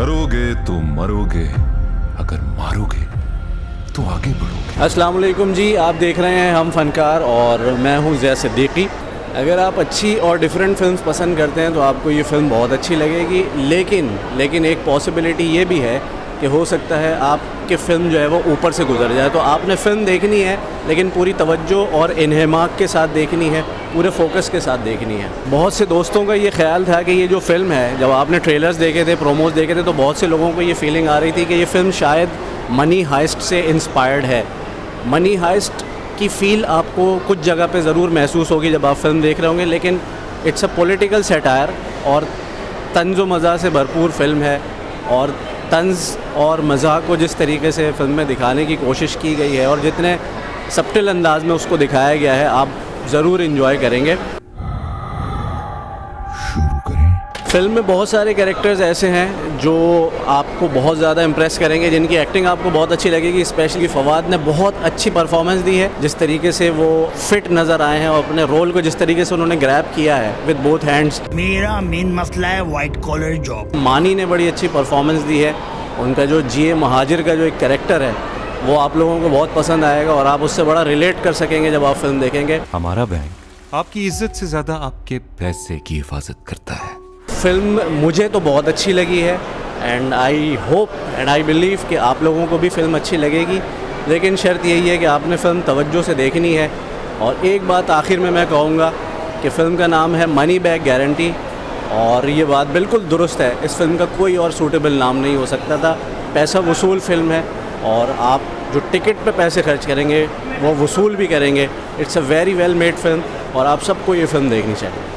डरोगे तो मरोगे, अगर मारोगे तो आगे बढ़ोगे। अस्सलाम वालेकुम जी, आप देख रहे हैं हम फनकार और मैं हूं ज़ैद सिद्दीकी। अगर आप अच्छी और डिफरेंट फिल्म्स पसंद करते हैं तो आपको ये फ़िल्म बहुत अच्छी लगेगी, लेकिन एक पॉसिबिलिटी ये भी है कि हो सकता है आपकी फ़िल्म जो है वो ऊपर से गुजर जाए। तो आपने फ़िल्म देखनी है लेकिन पूरी तवज्जो और इन्हमाक के साथ देखनी है, पूरे फोकस के साथ देखनी है। बहुत से दोस्तों का ये ख्याल था कि ये जो फ़िल्म है, जब आपने ट्रेलर्स देखे थे, प्रोमोज देखे थे, तो बहुत से लोगों को ये फीलिंग आ रही थी कि ये फ़िल्म शायद मनी हाइस्ट से इंस्पायर्ड है। मनी हाइस्ट की फ़ील आपको कुछ जगह पे ज़रूर महसूस होगी जब आप फ़िल्म देख रहे होंगे, लेकिन इट्स अ पॉलिटिकल सैटायर और तंज़ व मज़ा से भरपूर फ़िल्म है। और तंज़ और मज़ा को जिस तरीके से फ़िल्म में दिखाने की कोशिश की गई है और जितने सब्टिल अंदाज में उसको दिखाया गया है, आप ज़रूर इन्जॉय करेंगे। शुरू करें। फ़िल्म में बहुत सारे कैरेक्टर्स ऐसे हैं जो आपको बहुत ज़्यादा इम्प्रेस करेंगे, जिनकी एक्टिंग आपको बहुत अच्छी लगेगी। स्पेशली फवाद ने बहुत अच्छी परफॉर्मेंस दी है, जिस तरीके से वो फिट नज़र आए हैं और अपने रोल को जिस तरीके से उन्होंने ग्रैब किया है विद बोथ हैंड्स। मेरा मेन मसला है वाइट कॉलर जॉब। मानी ने बड़ी अच्छी परफॉर्मेंस दी है। उनका जो जीए महाजिर का जो एक कैरेक्टर है वो आप लोगों को बहुत पसंद आएगा और आप उससे बड़ा रिलेट कर सकेंगे जब आप फिल्म देखेंगे। हमारा बैंक आपकी इज्जत से ज्यादा आपके पैसे की हिफाजत करता है। फ़िल्म मुझे तो बहुत अच्छी लगी है and I hope and I believe कि आप लोगों को भी फ़िल्म अच्छी लगेगी, लेकिन शर्त यही है कि आपने फ़िल्म तवज्जो से देखनी है। और एक बात आखिर में मैं कहूँगा कि फ़िल्म का नाम है मनी बैक गारंटी, और ये बात बिल्कुल दुरुस्त है। इस फिल्म का कोई और सूटेबल नाम नहीं हो सकता था। पैसा वसूल फ़िल्म है और आप जो टिकट पे पैसे खर्च करेंगे वो वसूल भी करेंगे। It's a very well made film और आप सबको ये फ़िल्म देखनी चाहिए।